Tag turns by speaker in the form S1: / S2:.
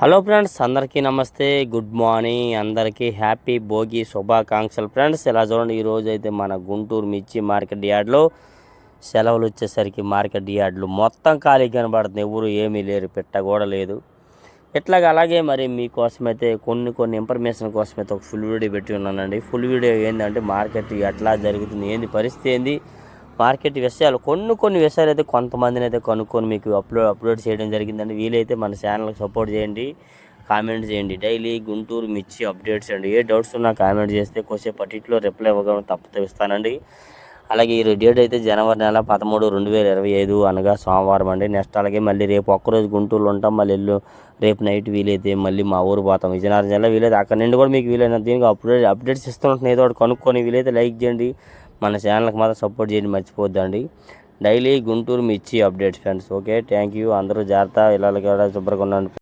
S1: Hello friends, అందరికీ నమస్తే, good morning. అందరికీ హ్యాపీ భోగి శుభాకాంక్షలు ఫ్రెండ్స్. ఇలా చూడండి, ఈరోజు అయితే మన గుంటూరు మిర్చి మార్కెట్ యార్డ్లో సెలవులు వచ్చేసరికి మార్కెట్ యార్డ్లు మొత్తం ఖాళీ కనబడుతుంది. ఎవరు ఏమీ లేరు, పెట్ట కూడా లేదు. అలాగే మరి మీకోసమైతే కొన్ని ఇన్ఫర్మేషన్ కోసమైతే ఒక ఫుల్ వీడియో పెట్టి ఉన్నానండి. ఫుల్ వీడియో ఏంటంటే మార్కెట్ ఎట్లా జరుగుతుంది, ఏంది పరిస్థితి, ఏంది మార్కెట్ విషయాలు, కొన్ని విషయాలు అయితే కొంతమందిని అయితే కనుక్కొని మీకు అప్లోడ్ చేయడం జరిగిందండి. వీలైతే మన ఛానల్కి సపోర్ట్ చేయండి, కామెంట్ చేయండి. డైలీ గుంటూరు మిర్చి అప్డేట్స్ అండి. ఏ డౌట్స్ ఉన్నా కామెంట్ చేస్తే కొద్దిసేపు అన్నింటిలో రిప్లై ఇవ్వగలను, తప్పతో ఇస్తానండి. అలాగే ఈ డేట్ అయితే జనవరి నెల 13, 2025 అనగా సోమవారం అండి. నెక్స్ట్ అలాగే మళ్ళీ రేపు ఒక్కరోజు గుంటూరులో ఉంటాం. మళ్ళీ రేపు నైట్ వీలైతే మళ్ళీ మా ఊరు పోతాం, విజయనగరం జిల్లా. వీలైతే అక్కడ నుండి కూడా మీకు వీలైన దీనికి అప్డేట్స్ ఇస్తుంటున్నాయి. ఏదో ఒకటి కనుక్కొని వీలైతే లైక్ చేయండి, మన ఛానల్కి మాత్రం సపోర్ట్ చేయండి, మర్చిపోద్దండి. డైలీ గుంటూరు మిర్చి updates friends. Okay, thank you. అందరూ జాగ్రత్త, ఇళ్ళకి శుభ్రంగా ఉండండి.